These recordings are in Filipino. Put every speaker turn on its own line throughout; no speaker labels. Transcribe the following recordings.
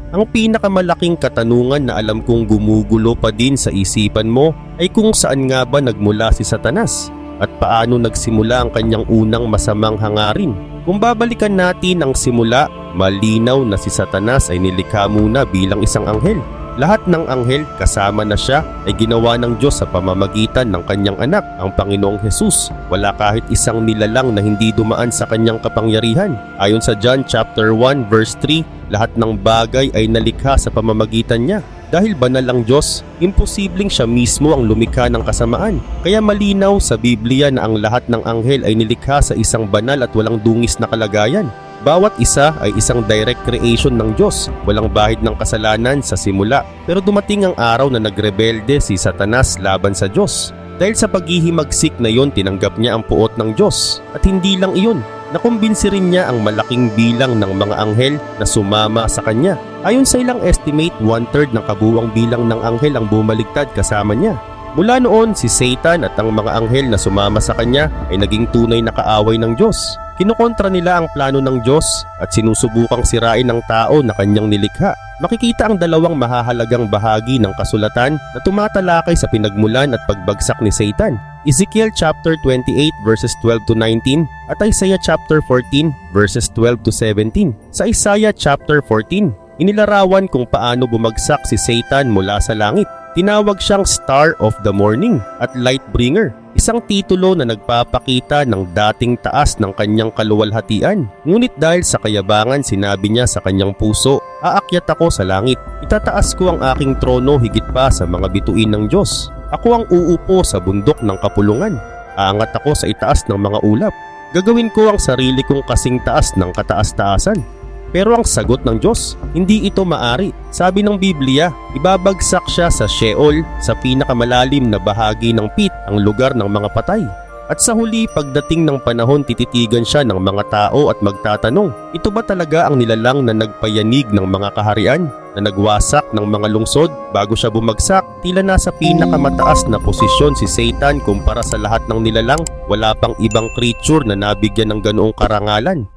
Ang pinakamalaking katanungan na alam kong gumugulo pa din sa isipan mo ay kung saan nga ba nagmula si Satanas at paano nagsimula ang kanyang unang masamang hangarin. Kung babalikan natin ang simula, malinaw na si Satanas ay nilikha muna bilang isang anghel. Lahat ng anghel kasama na siya ay ginawa ng Diyos sa pamamagitan ng kanyang anak, ang Panginoong Hesus. Wala kahit isang nilalang na hindi dumaan sa kanyang kapangyarihan. Ayon sa John chapter 1 verse 3, lahat ng bagay ay nalikha sa pamamagitan niya. Dahil banal ang Diyos, imposibleng siya mismo ang lumikha ng kasamaan. Kaya malinaw sa Biblia na ang lahat ng anghel ay nilikha sa isang banal at walang dungis na kalagayan. Bawat isa ay isang direct creation ng Diyos, walang bahid ng kasalanan sa simula. Pero dumating ang araw na nagrebelde si Satanas laban sa Diyos. Dahil sa paghihimagsik na yon, tinanggap niya ang puot ng Diyos. At hindi lang iyon, nakumbinsi rin niya ang malaking bilang ng mga anghel na sumama sa kanya. Ayon sa ilang estimate, 1/3 ng kabuuang bilang ng anghel ang bumaligtad kasama niya. Mula noon, si Satan at ang mga anghel na sumama sa kanya ay naging tunay na kaaway ng Diyos. Kinukontra nila ang plano ng Diyos at sinusubukang sirain ng tao na kanyang nilikha. Makikita ang dalawang mahahalagang bahagi ng kasulatan na tumatalakay sa pinagmulan at pagbagsak ni Satan. Ezekiel chapter 28 verses 12 to 19 at Isaiah chapter 14 verses 12 to 17. Sa Isaiah chapter 14, inilarawan kung paano bumagsak si Satan mula sa langit. Tinawag siyang Star of the Morning at Lightbringer, isang titulo na nagpapakita ng dating taas ng kanyang kaluwalhatian. Ngunit dahil sa kayabangan, sinabi niya sa kanyang puso, "Aakyat ako sa langit, itataas ko ang aking trono higit pa sa mga bituin ng Diyos. Ako ang uupo sa bundok ng kapulungan, aangat ako sa itaas ng mga ulap. Gagawin ko ang sarili kong kasing taas ng kataas-taasan." Pero ang sagot ng Diyos, hindi ito maari. Sabi ng Biblia, ibabagsak siya sa Sheol, sa pinakamalalim na bahagi ng pit, ang lugar ng mga patay. At sa huli, pagdating ng panahon, tititigan siya ng mga tao at magtatanong, ito ba talaga ang nilalang na nagpayanig ng mga kaharian, na nagwasak ng mga lungsod bago siya bumagsak? Tila nasa pinakamataas na posisyon si Satan kumpara sa lahat ng nilalang. Wala pang ibang creature na nabigyan ng ganoong karangalan.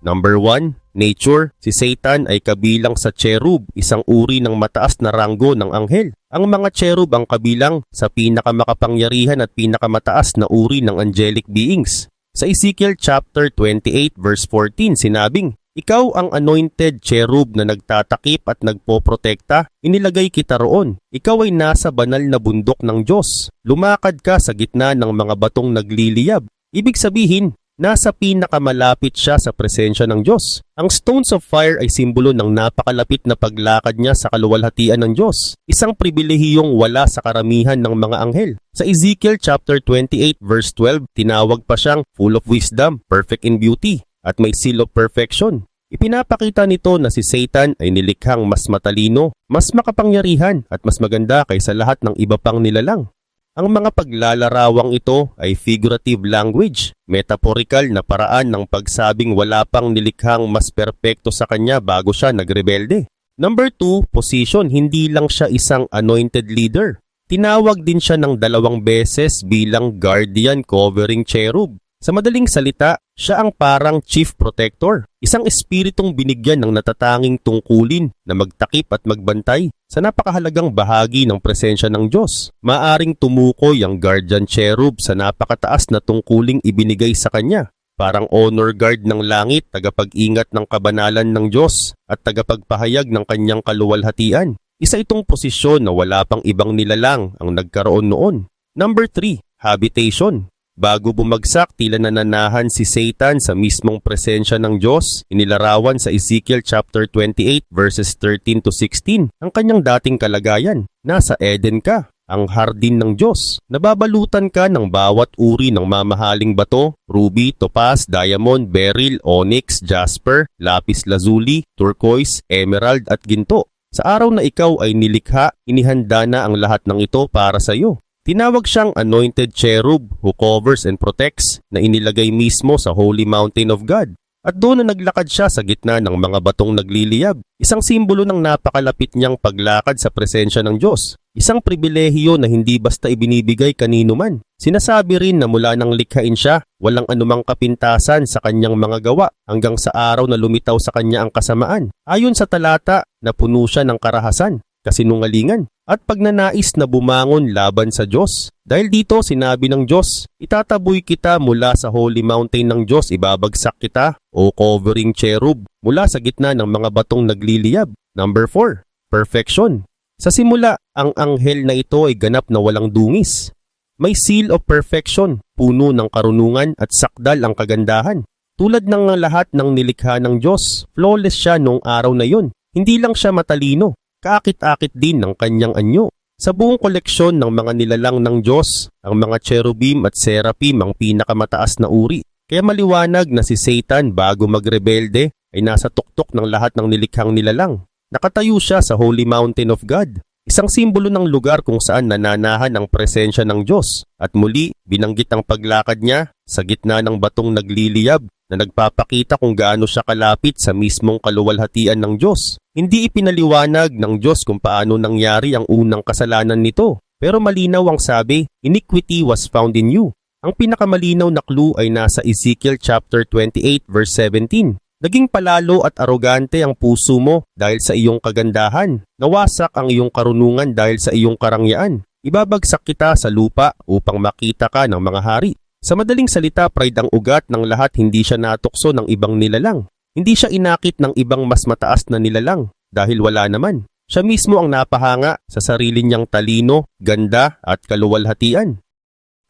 Number 1, nature. Si Satan ay kabilang sa cherub, isang uri ng mataas na ranggo ng anghel. Ang mga cherub ang kabilang sa pinakamakapangyarihan at pinakamataas na uri ng angelic beings. Sa Ezekiel chapter 28 verse 14 sinabing, "Ikaw ang anointed cherub na nagtatakip at nagpoprotekta, inilagay kita roon. Ikaw ay nasa banal na bundok ng Diyos. Lumakad ka sa gitna ng mga batong nagliliyab." Ibig sabihin, nasa pinakamalapit siya sa presensya ng Diyos. Ang stones of fire ay simbolo ng napakalapit na paglakad niya sa kaluwalhatian ng Diyos. Isang pribilehiyong wala sa karamihan ng mga anghel. Sa Ezekiel chapter 28 verse 12, tinawag pa siyang full of wisdom, perfect in beauty, at may seal of perfection. Ipinapakita nito na si Satan ay nilikhang mas matalino, mas makapangyarihan, at mas maganda kaysa lahat ng iba pang nilalang. Ang mga paglalarawang ito ay figurative language, metaphorical na paraan ng pagsabing wala pang nilikhang mas perpekto sa kanya bago siya nagrebelde. Number 2, position. Hindi lang siya isang anointed leader. Tinawag din siya ng 2 beses bilang guardian covering cherub. Sa madaling salita, siya ang parang chief protector, isang espiritong binigyan ng natatanging tungkulin na magtakip at magbantay sa napakahalagang bahagi ng presensya ng Diyos. Maaring tumukoy ang guardian cherub sa napakataas na tungkuling ibinigay sa kanya, parang honor guard ng langit, tagapag-ingat ng kabanalan ng Diyos at tagapagpahayag ng kanyang kaluwalhatian. Isa itong posisyon na wala pang ibang nilalang ang nagkaroon noon. Number 3, habitation. Bago bumagsak, tila nananahan si Satan sa mismong presensya ng Diyos. Inilarawan sa Ezekiel chapter 28 verses 13 to 16 ang kanyang dating kalagayan. Nasa Eden ka, ang hardin ng Diyos. Nababalutan ka ng bawat uri ng mamahaling bato, ruby, topaz, diamond, beryl, onyx, jasper, lapis lazuli, turquoise, emerald at ginto. Sa araw na ikaw ay nilikha, inihanda na ang lahat ng ito para sa iyo. Tinawag siyang anointed cherub who covers and protects, na inilagay mismo sa holy mountain of God. At doon na naglakad siya sa gitna ng mga batong nagliliyab, isang simbolo ng napakalapit niyang paglakad sa presensya ng Diyos. Isang pribilehiyo na hindi basta ibinibigay kanino man. Sinasabi rin na mula nang likhain siya, walang anumang kapintasan sa kanyang mga gawa hanggang sa araw na lumitaw sa kanya ang kasamaan. Ayon sa talata, napuno siya ng karahasan, kasinungalingan, at pagnanais na bumangon laban sa Diyos. Dahil dito sinabi ng Diyos, itataboy kita mula sa holy mountain ng Diyos, ibabagsak kita o covering cherub mula sa gitna ng mga batong nagliliyab. Number 4, perfection. Sa simula, ang anghel na ito ay ganap na walang dungis. May seal of perfection, puno ng karunungan at sakdal ang kagandahan. Tulad ng lahat ng nilikha ng Diyos, flawless siya noong araw na yon. Hindi lang siya matalino, kaakit-akit din ng kanyang anyo. Sa buong koleksyon ng mga nilalang ng Diyos, ang mga cherubim at seraphim ang pinakamataas na uri. Kaya maliwanag na si Satan bago magrebelde ay nasa tuktok ng lahat ng nilikhang nilalang. Nakatayo siya sa Holy Mountain of God, isang simbolo ng lugar kung saan nananahan ang presensya ng Diyos. At muli, binanggit ang paglakad niya sa gitna ng batong nagliliyab na nagpapakita kung gaano siya kalapit sa mismong kaluwalhatian ng Diyos. Hindi ipinaliwanag ng Diyos kung paano nangyari ang unang kasalanan nito. Pero malinaw ang sabi, iniquity was found in you. Ang pinakamalinaw na clue ay nasa Ezekiel chapter 28 verse 17. Naging palalo at arogante ang puso mo dahil sa iyong kagandahan. Nawasak ang iyong karunungan dahil sa iyong karangyaan. Ibabagsak kita sa lupa upang makita ka ng mga hari. Sa madaling salita, pride ang ugat ng lahat, hindi siya natukso ng ibang nilalang. Hindi siya inakit ng ibang mas mataas na nilalang dahil wala naman. Siya mismo ang napahanga sa sarili niyang talino, ganda at kaluwalhatian.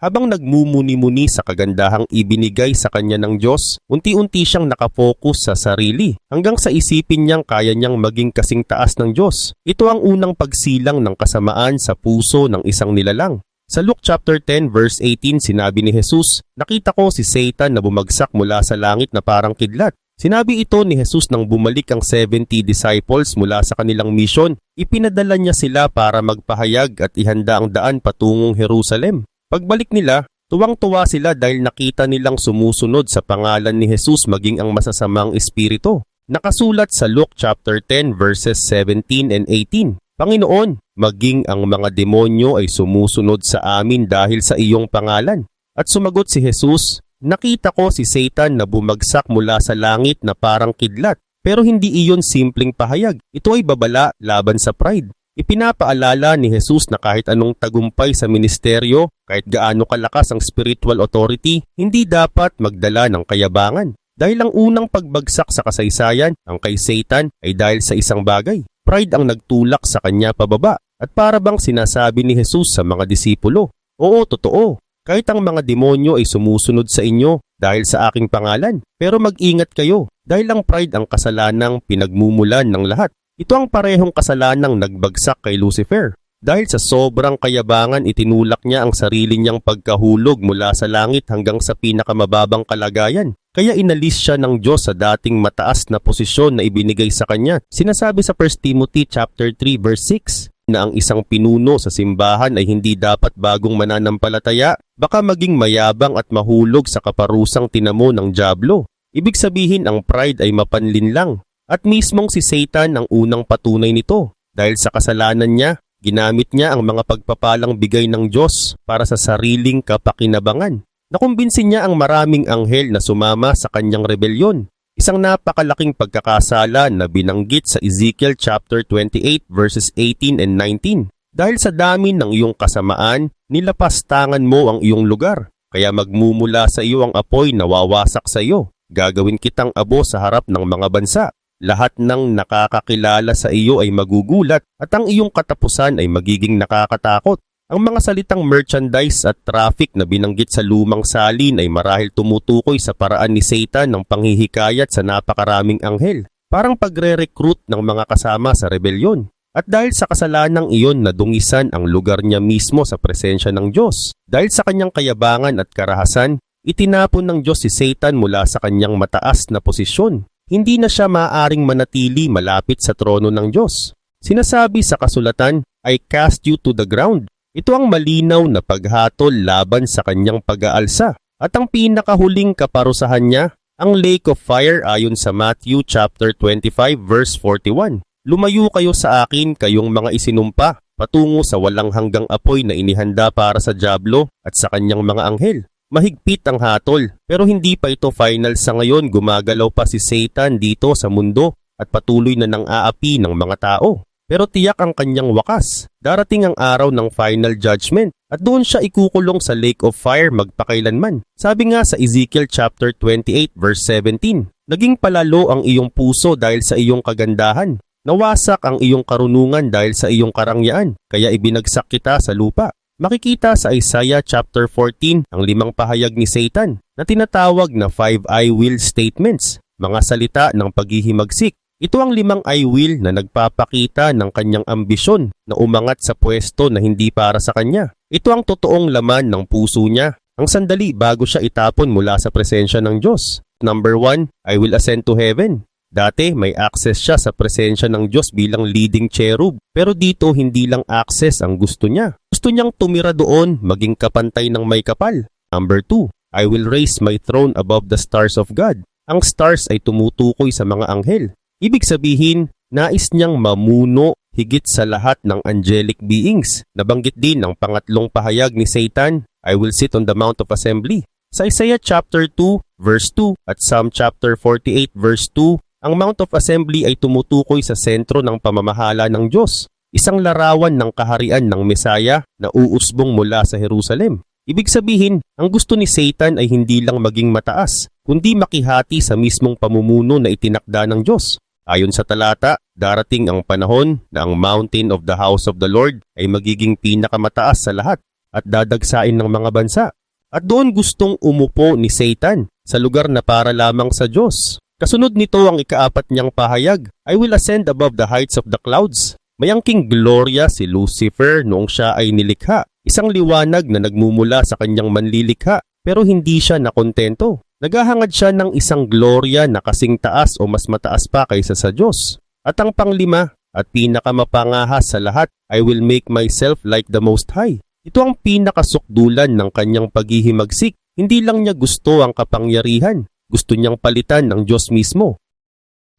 Habang nagmumuni-muni sa kagandahang ibinigay sa kanya ng Diyos, unti-unti siyang nakapokus sa sarili hanggang sa isipin niyang kaya niyang maging kasing taas ng Diyos. Ito ang unang pagsilang ng kasamaan sa puso ng isang nilalang. Sa Luke chapter 10 verse 18 sinabi ni Jesus, nakita ko si Satan na bumagsak mula sa langit na parang kidlat. Sinabi ito ni Jesus nang bumalik ang 70 disciples mula sa kanilang misyon. Ipinadala niya sila para magpahayag at ihanda ang daan patungong Jerusalem. Pagbalik nila, tuwang-tuwa sila dahil nakita nilang sumusunod sa pangalan ni Jesus maging ang masasamang espiritu. Nakasulat sa Luke chapter 10 verses 17 and 18. Panginoon, maging ang mga demonyo ay sumusunod sa amin dahil sa iyong pangalan. At sumagot si Jesus, nakita ko si Satan na bumagsak mula sa langit na parang kidlat. Pero hindi iyon simpleng pahayag. Ito ay babala laban sa pride. Ipinapaalala ni Jesus na kahit anong tagumpay sa ministeryo, kahit gaano kalakas ang spiritual authority, hindi dapat magdala ng kayabangan. Dahil ang unang pagbagsak sa kasaysayan, ang kay Satan, ay dahil sa isang bagay. Pride ang nagtulak sa kanya pababa. At para bang sinasabi ni Jesus sa mga disipulo, oo, totoo. Kahit ang mga demonyo ay sumusunod sa inyo dahil sa aking pangalan. Pero mag-ingat kayo dahil ang pride ang kasalanang pinagmumulan ng lahat. Ito ang parehong kasalanang nagbagsak kay Lucifer. Dahil sa sobrang kayabangan, itinulak niya ang sarili niyang pagkahulog mula sa langit hanggang sa pinakamababang kalagayan. Kaya inalis siya ng Diyos sa dating mataas na posisyon na ibinigay sa kanya. Sinasabi sa 1 Timothy chapter 3 verse 6 na ang isang pinuno sa simbahan ay hindi dapat bagong mananampalataya, baka maging mayabang at mahulog sa kaparusang tinamo ng dyablo. Ibig sabihin ang pride ay mapanlin lang. At mismong si Satan ang unang patunay nito. Dahil sa kasalanan niya, ginamit niya ang mga pagpapalang bigay ng Diyos para sa sariling kapakinabangan. Nakumbinsin niya ang maraming anghel na sumama sa kanyang rebelyon. Isang napakalaking pagkakasala na binanggit sa Ezekiel chapter 28 verses 18 and 19. Dahil sa dami ng iyong kasamaan, nilapastangan mo ang iyong lugar. Kaya magmumula sa iyo ang apoy na wawasak sa iyo. Gagawin kitang abo sa harap ng mga bansa. Lahat ng nakakakilala sa iyo ay magugulat at ang iyong katapusan ay magiging nakakatakot. Ang mga salitang merchandise at traffic na binanggit sa lumang salin ay marahil tumutukoy sa paraan ni Satan ng panghihikayat sa napakaraming anghel, parang pagre-recruit ng mga kasama sa rebelyon. At dahil sa kasalanang iyon nadungisan ang lugar niya mismo sa presensya ng Diyos. Dahil sa kanyang kayabangan at karahasan, itinapon ng Diyos si Satan mula sa kanyang mataas na posisyon. Hindi na siya maaaring manatili malapit sa trono ng Diyos. Sinasabi sa kasulatan, I cast you to the ground. Ito ang malinaw na paghatol laban sa kanyang pag-aalsa. At ang pinakahuling kaparusahan niya Ang lake of fire ayon sa Matthew chapter 25 verse 41. Lumayo kayo sa akin kayong mga isinumpa patungo sa walang hanggang apoy na inihanda para sa dyablo at sa kanyang mga anghel. Mahigpit ang hatol pero hindi pa ito final sa ngayon. Gumagalaw pa si Satan dito sa mundo at patuloy na nang aapi ng mga tao. Pero tiyak ang kanyang wakas. Darating ang araw ng final judgment at doon siya ikukulong sa lake of fire magpakailanman. Sabi nga sa Ezekiel chapter 28 verse 17, naging palalo ang iyong puso dahil sa iyong kagandahan. Nawasak ang iyong karunungan dahil sa iyong karangyaan, kaya ibinagsak kita sa lupa. Makikita sa Isaiah chapter 14 ang 5 pahayag ni Satan na tinatawag na 5 I will statements, mga salita ng paghihimagsik. Ito ang 5 I will na nagpapakita ng kanyang ambisyon na umangat sa pwesto na hindi para sa kanya. Ito ang totoong laman ng puso niya, ang sandali bago siya itapon mula sa presensya ng Diyos. Number 1, I will ascend to heaven. Dati may access siya sa presensya ng Diyos bilang leading cherub, pero dito hindi lang access ang gusto niya. Gusto niyang tumira doon maging kapantay ng may kapal. Number 2, I will raise my throne above the stars of God. Ang stars ay tumutukoy sa mga anghel. Ibig sabihin, nais niyang mamuno higit sa lahat ng angelic beings. Nabanggit din ang pangatlong pahayag ni Satan, I will sit on the Mount of Assembly. Sa Isaiah chapter 2 verse 2 at Psalm chapter 48 verse 2, ang Mount of Assembly ay tumutukoy sa sentro ng pamamahala ng Diyos, isang larawan ng kaharian ng Mesaya na uusbong mula sa Jerusalem. Ibig sabihin, ang gusto ni Satan ay hindi lang maging mataas, kundi makihati sa mismong pamumuno na itinakda ng Diyos. Ayon sa talata, darating ang panahon na ang mountain of the house of the Lord ay magiging pinakamataas sa lahat at dadagsain ng mga bansa. At doon gustong umupo ni Satan sa lugar na para lamang sa Diyos. Kasunod nito ang ikaapat niyang pahayag, I will ascend above the heights of the clouds. May angking gloria si Lucifer noong siya ay nilikha, isang liwanag na nagmumula sa kanyang manlilikha, pero hindi siya nakontento. Naghahangad siya ng isang gloria na kasing taas o mas mataas pa kaysa sa Diyos. At ang panglima at pinakamapangahas sa lahat, I will make myself like the Most High. Ito ang pinakasukdulan ng kanyang paghihimagsik. Hindi lang niya gusto ang kapangyarihan. Gusto niyang palitan ng Diyos mismo.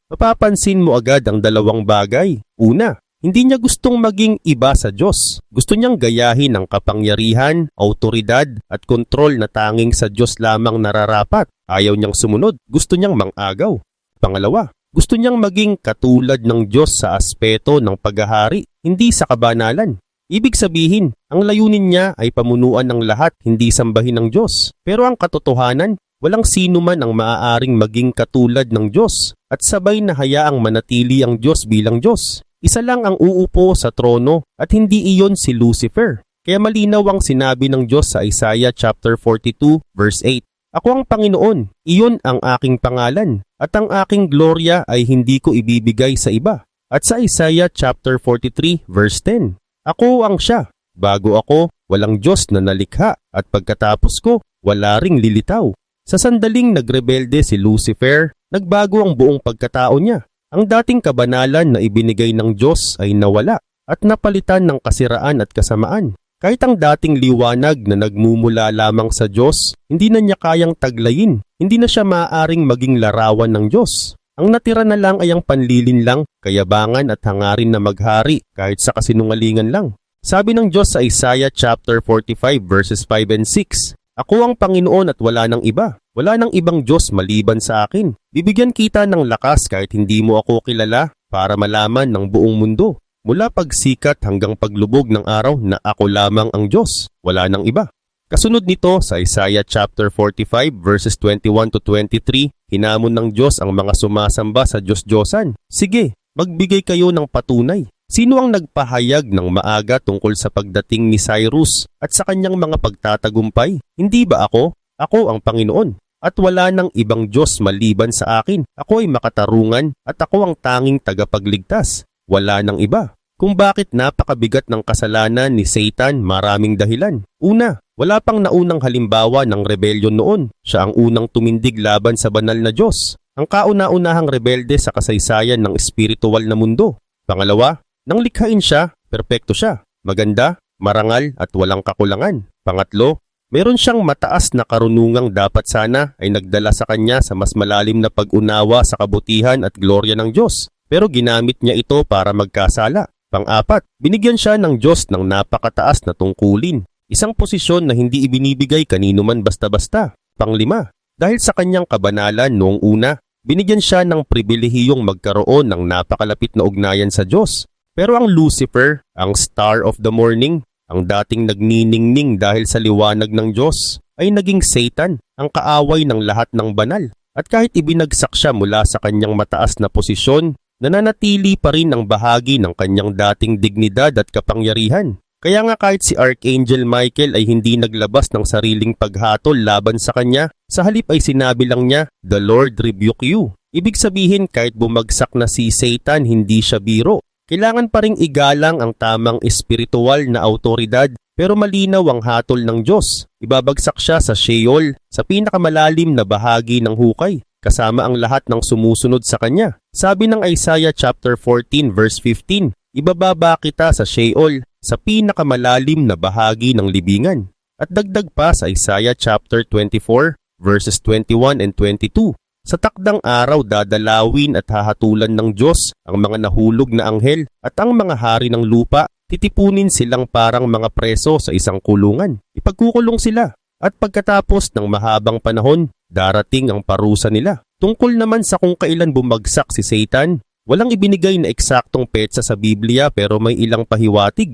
Mapapansin mo agad ang dalawang bagay. Una, hindi niya gustong maging iba sa Diyos. Gusto niyang gayahin ang kapangyarihan, autoridad at kontrol na tanging sa Diyos lamang nararapat. Ayaw niyang sumunod. Gusto niyang mangagaw. Pangalawa, gusto niyang maging katulad ng Diyos sa aspeto ng paghahari, hindi sa kabanalan. Ibig sabihin, ang layunin niya ay pamunuan ng lahat, hindi sambahin ng Diyos. Pero ang katotohanan, walang sino man ang maaaring maging katulad ng Diyos at sabay na hayaang manatili ang Diyos bilang Diyos. Isa lang ang uupo sa trono at hindi iyon si Lucifer. Kaya malinaw ang sinabi ng Diyos sa Isaiah chapter 42 verse 8. Ako ang Panginoon, iyon ang aking pangalan at ang aking gloria ay hindi ko ibibigay sa iba. At sa Isaiah chapter 43 verse 10. Ako ang siya. Bago ako, walang Diyos na nalikha at pagkatapos ko, wala ring lilitaw. Sa sandaling nagrebelde si Lucifer, nagbago ang buong pagkatao niya. Ang dating kabanalan na ibinigay ng Diyos ay nawala at napalitan ng kasiraan at kasamaan. Kahit ang dating liwanag na nagmumula lamang sa Diyos, hindi na niya kayang taglayin. Hindi na siya maaaring maging larawan ng Diyos. Ang natira na lang ay ang panlilinlang, kayabangan at hangarin na maghari kahit sa kasinungalingan lang. Sabi ng Diyos sa Isaiah chapter 45 verses 5 and 6, Ako ang Panginoon at wala nang iba. Wala nang ibang Diyos maliban sa akin. Bibigyan kita ng lakas kahit hindi mo ako kilala para malaman ng buong mundo. Mula pagsikat hanggang paglubog ng araw na ako lamang ang Diyos. Wala nang iba. Kasunod nito sa Isaiah chapter 45 verses 21 to 23, hinamon ng Diyos ang mga sumasamba sa Diyos-Diyosan. Sige, magbigay kayo ng patunay. Sino ang nagpahayag ng maaga tungkol sa pagdating ni Cyrus at sa kanyang mga pagtatagumpay? Hindi ba ako? Ako ang Panginoon. At wala nang ibang Diyos maliban sa akin. Ako ay makatarungan at ako ang tanging tagapagligtas. Wala nang iba. Kung bakit napakabigat ng kasalanan ni Satan, maraming dahilan. Una, wala pang naunang halimbawa ng rebelyon noon. Siya ang unang tumindig laban sa banal na Diyos. Ang kauna-unahang rebelde sa kasaysayan ng espiritual na mundo. Pangalawa, nang likhain siya, perpekto siya. Maganda, marangal at walang kakulangan. Pangatlo, Meron siyang mataas na karunungang dapat sana ay nagdala sa kanya sa mas malalim na pag-unawa sa kabutihan at glorya ng Diyos. Pero ginamit niya ito para magkasala. Pang-apat, binigyan siya ng Diyos ng napakataas na tungkulin. Isang posisyon na hindi ibinibigay kanino man basta-basta. Pang-lima, dahil sa kanyang kabanalan noong una, binigyan siya ng pribilehiyong magkaroon ng napakalapit na ugnayan sa Diyos. Pero ang Lucifer, ang star of the morning, ang dating nagniningning dahil sa liwanag ng Diyos, ay naging Satan, ang kaaway ng lahat ng banal. At kahit ibinagsak siya mula sa kanyang mataas na posisyon, nananatili pa rin ang bahagi ng kanyang dating dignidad at kapangyarihan. Kaya nga kahit si Archangel Michael ay hindi naglabas ng sariling paghatol laban sa kanya, sa halip ay sinabi lang niya, "The Lord rebuke you." Ibig sabihin kahit bumagsak na si Satan, hindi siya biro. Kailangan pa ring igalang ang tamang espiritual na autoridad, pero malinaw ang hatol ng Diyos. Ibabagsak siya sa Sheol, sa pinakamalalim na bahagi ng hukay, kasama ang lahat ng sumusunod sa kanya. Sabi ng Isaiah chapter 14 verse 15, "Ibababa kita sa Sheol, sa pinakamalalim na bahagi ng libingan." At dagdag pa sa Isaiah chapter 24 verses 21 and 22, "Sa takdang araw dadalawin at hahatulan ng Diyos ang mga nahulog na anghel at ang mga hari ng lupa, titipunin silang parang mga preso sa isang kulungan. Ipagkukulong sila at pagkatapos ng mahabang panahon, darating ang parusa nila." Tungkol naman sa kung kailan bumagsak si Satan, walang ibinigay na eksaktong petsa sa Biblia pero may ilang pahiwatig.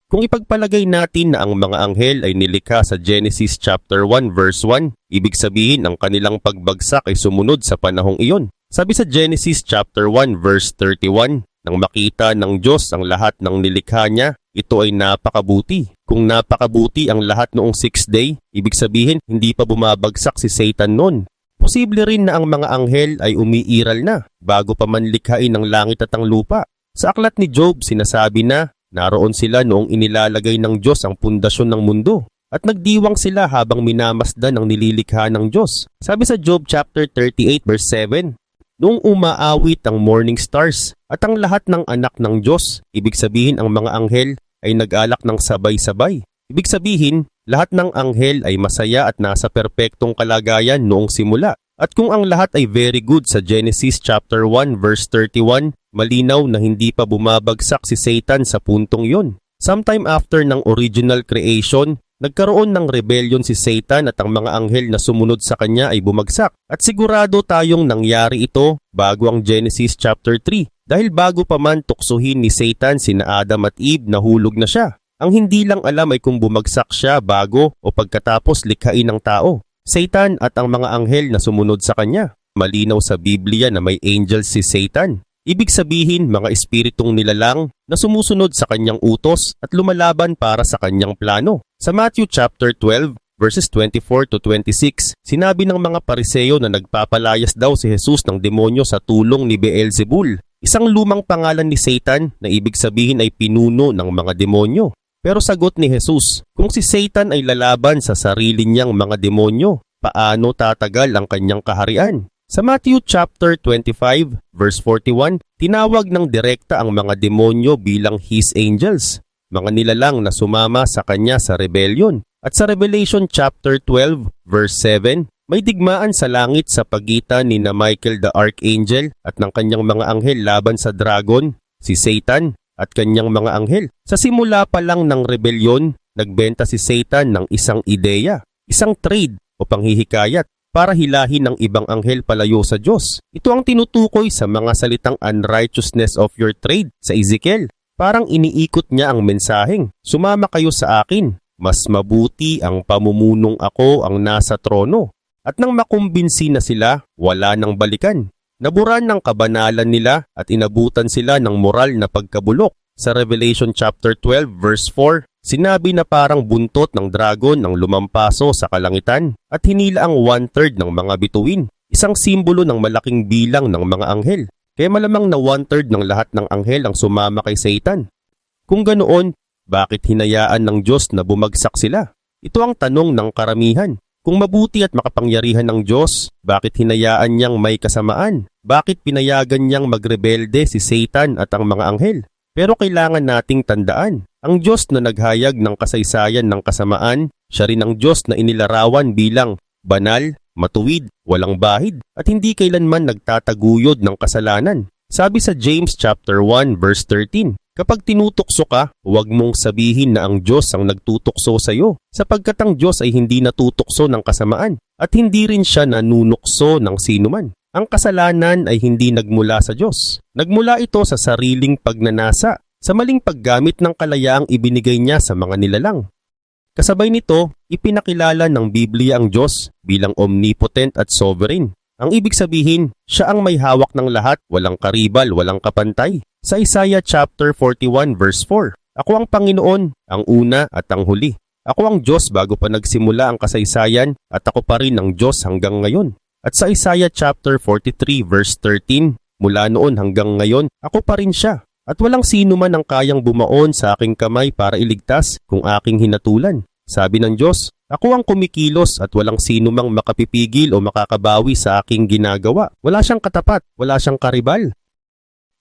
Kung ipagpalagay natin na ang mga anghel ay nilikha sa Genesis chapter 1 verse 1, ibig sabihin ang kanilang pagbagsak ay sumunod sa panahong iyon. Sabi sa Genesis chapter 1 verse 31, "Nang makita ng Diyos ang lahat ng nilikha niya, ito ay napakabuti." Kung napakabuti ang lahat noong 6th day, ibig sabihin hindi pa bumabagsak si Satan noon. Posible rin na ang mga anghel ay umiiral na bago pa man likhain ang langit at ang lupa. Sa aklat ni Job, sinasabi na naroon sila noong inilalagay ng Diyos ang pundasyon ng mundo at nagdiwang sila habang minamasdan ang nililikha ng Diyos. Sabi sa Job chapter 38 verse 7, "Noong umaawit ang morning stars at ang lahat ng anak ng Diyos," ibig sabihin ang mga anghel ay nag-alak ng sabay-sabay. Ibig sabihin, lahat ng anghel ay masaya at nasa perpektong kalagayan noong simula. At kung ang lahat ay very good sa Genesis chapter 1 verse 31, malinaw na hindi pa bumabagsak si Satan sa puntong yon. Sometime after ng original creation, nagkaroon ng rebellion si Satan at ang mga anghel na sumunod sa kanya ay bumagsak. At sigurado tayong nangyari ito bago ang Genesis chapter 3. Dahil bago pa man tuksuhin ni Satan sina Adam at Eve, nahulog na siya. Ang hindi lang alam ay kung bumagsak siya bago o pagkatapos likhain ng tao. Satan at ang mga anghel na sumunod sa kanya. Malinaw sa Biblia na may angels si Satan. Ibig sabihin mga espiritong nilalang na sumusunod sa kanyang utos at lumalaban para sa kanyang plano. Sa Matthew chapter 12 verses 24 to 26, sinabi ng mga Pariseo na nagpapalayas daw si Jesus ng demonyo sa tulong ni Beelzebul, isang lumang pangalan ni Satan na ibig sabihin ay pinuno ng mga demonyo. Pero sagot ni Jesus, kung si Satan ay lalaban sa sarili niyang mga demonyo, paano tatagal ang kanyang kaharian? Sa Matthew chapter 25 verse 41, tinawag ng direkta ang mga demonyo bilang His angels, mga nilalang na sumama sa kanya sa rebellion. At sa Revelation chapter 12 verse 7, may digmaan sa langit sa pagitan ni na Michael the Archangel at ng kanyang mga anghel laban sa dragon, si Satan, at kanyang mga anghel. Sa simula pa lang ng rebelyon, nagbenta si Satan ng isang ideya, isang trade o panghihikayat para hilahin ng ibang anghel palayo sa Diyos. Ito ang tinutukoy sa mga salitang unrighteousness of your trade sa Ezekiel. Parang iniikot niya ang mensaheng, "Sumama kayo sa akin, mas mabuti ang pamumunong ako ang nasa trono." At nang makumbinsi na sila, wala nang balikan. Naburan ng kabanalan nila at inabutan sila ng moral na pagkabulok. Sa Revelation chapter 12 verse 4, sinabi na parang buntot ng dragon ang lumampaso sa kalangitan at hinila ang 1/3 ng mga bituin, isang simbolo ng malaking bilang ng mga anghel. Kaya malamang na 1/3 ng lahat ng anghel ang sumama kay Satan. Kung ganoon, bakit hinayaan ng Diyos na bumagsak sila? Ito ang tanong ng karamihan. Kung mabuti at makapangyarihan ng Diyos, bakit hinayaan niyang may kasamaan? Bakit pinayagan niyang magrebelde si Satan at ang mga anghel? Pero kailangan nating tandaan, ang Diyos na naghayag ng kasaysayan ng kasamaan Siya rin ang Diyos na inilarawan bilang banal, matuwid, walang bahid, at hindi kailanman nagtataguyod ng kasalanan. Sabi sa James chapter 1 verse 13, kapag tinutukso ka, huwag mong sabihin na ang Diyos ang nagtutukso sa iyo, sapagkat ang Diyos ay hindi natutukso ng kasamaan, at hindi rin siya nanunukso ng sinuman. Ang kasalanan ay hindi nagmula sa Diyos. Nagmula ito sa sariling pagnanasa, sa maling paggamit ng kalayaang ibinigay niya sa mga nilalang. Kasabay nito, ipinakilala ng Biblia ang Diyos bilang omnipotent at sovereign. Ang ibig sabihin, siya ang may hawak ng lahat, walang karibal, walang kapantay. Sa Isaiah chapter 41 verse 4, ako ang Panginoon, ang una at ang huli. Ako ang Diyos bago pa nagsimula ang kasaysayan at ako pa rin ang Diyos hanggang ngayon. At sa Isaiah chapter 43 verse 13, mula noon hanggang ngayon, ako pa rin siya. At walang sino man ang kayang bumaon sa aking kamay para iligtas kung aking hinatulan. Sabi ng Diyos, ako ang kumikilos at walang sino mang makapipigil o makakabawi sa aking ginagawa. Wala siyang katapat, wala siyang karibal.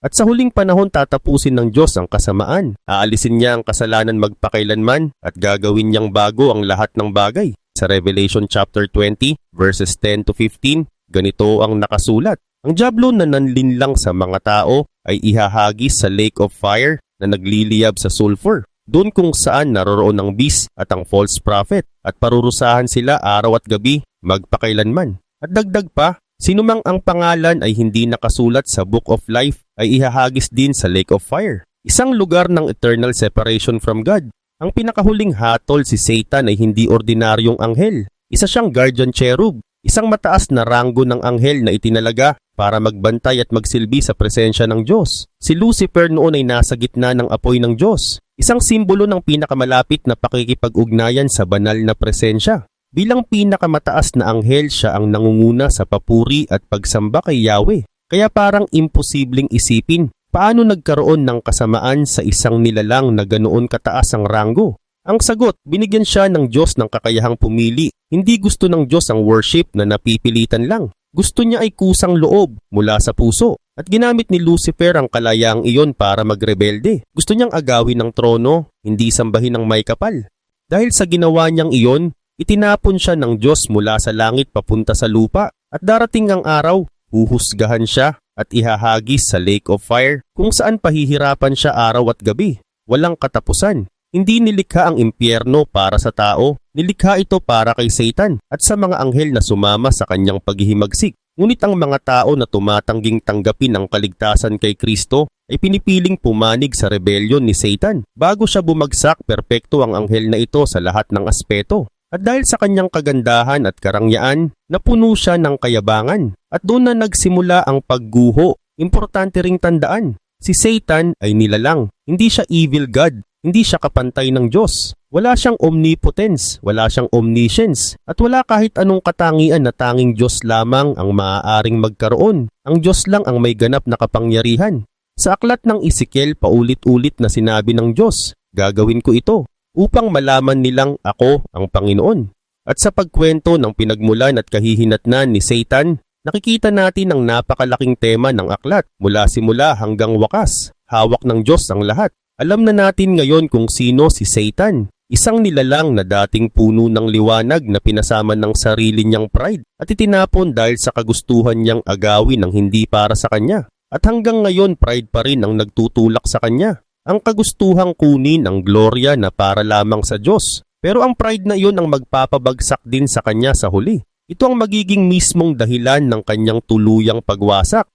At sa huling panahon tatapusin ng Diyos ang kasamaan. Aalisin niya ang kasalanan magpakailanman at gagawin niyang bago ang lahat ng bagay. Sa Revelation chapter 20 verses 10 to 15, ganito ang nakasulat. Ang dyablo na nanlinlang sa mga tao ay ihahagis sa lake of fire na nagliliyab sa sulfur. Doon kung saan naroroon ang beast at ang false prophet at parurusahan sila araw at gabi magpakailanman. At dagdag pa, sinumang ang pangalan ay hindi nakasulat sa Book of Life ay ihahagis din sa Lake of Fire. Isang lugar ng eternal separation from God. Ang pinakahuling hatol si Satan ay hindi ordinaryong anghel. Isa siyang guardian cherub, isang mataas na ranggo ng anghel na itinalaga para magbantay at magsilbi sa presensya ng Diyos. Si Lucifer noon ay nasa gitna ng apoy ng Diyos. Isang simbolo ng pinakamalapit na pakikipag-ugnayan sa banal na presensya. Bilang pinakamataas na anghel, siya ang nangunguna sa papuri at pagsamba kay Yahweh. Kaya parang imposibleng isipin paano nagkaroon ng kasamaan sa isang nilalang na ganoon kataas ang ranggo. Ang sagot, binigyan siya ng Diyos ng kakayahang pumili. Hindi gusto ng Diyos ang worship na napipilitan lang. Gusto niya ay kusang loob mula sa puso. At ginamit ni Lucifer ang kalayaang iyon para magrebelde. Gusto niyang agawin ng trono, hindi sambahin ng may kapal. Dahil sa ginawa niyang iyon, itinapon siya ng Diyos mula sa langit papunta sa lupa. At darating ang araw, huhusgahan siya at ihahagis sa lake of fire kung saan pahihirapan siya araw at gabi. Walang katapusan. Hindi nilikha ang impyerno para sa tao, nilikha ito para kay Satan at sa mga anghel na sumama sa kanyang paghihimagsik. Ngunit ang mga tao na tumatangging tanggapin ang kaligtasan kay Kristo ay pinipiling pumanig sa rebellion ni Satan. Bago siya bumagsak, perpekto ang anghel na ito sa lahat ng aspeto. At dahil sa kanyang kagandahan at karangyaan, napuno siya ng kayabangan. At doon na nagsimula ang pagguho. Importante ring tandaan, si Satan ay nilalang. Hindi siya evil God. Hindi siya kapantay ng Diyos. Wala siyang omnipotence, wala siyang omniscience, at wala kahit anong katangian na tanging Diyos lamang ang maaaring magkaroon. Ang Diyos lang ang may ganap na kapangyarihan. Sa aklat ng Ezekiel, paulit-ulit na sinabi ng Diyos, gagawin ko ito upang malaman nilang ako ang Panginoon. At sa pagkwento ng pinagmulan at kahihinatnan ni Satan, nakikita natin ang napakalaking tema ng aklat mula simula hanggang wakas. Hawak ng Diyos ang lahat. Alam na natin ngayon kung sino si Satan. Isang nilalang na dating puno ng liwanag na pinasama ng sarili niyang pride at itinapon dahil sa kagustuhan niyang agawin ng hindi para sa kanya. At hanggang ngayon pride pa rin ang nagtutulak sa kanya. Ang kagustuhang kunin ang gloria na para lamang sa Diyos. Pero ang pride na iyon ang magpapabagsak din sa kanya sa huli. Ito ang magiging mismong dahilan ng kanyang tuluyang pagwasak.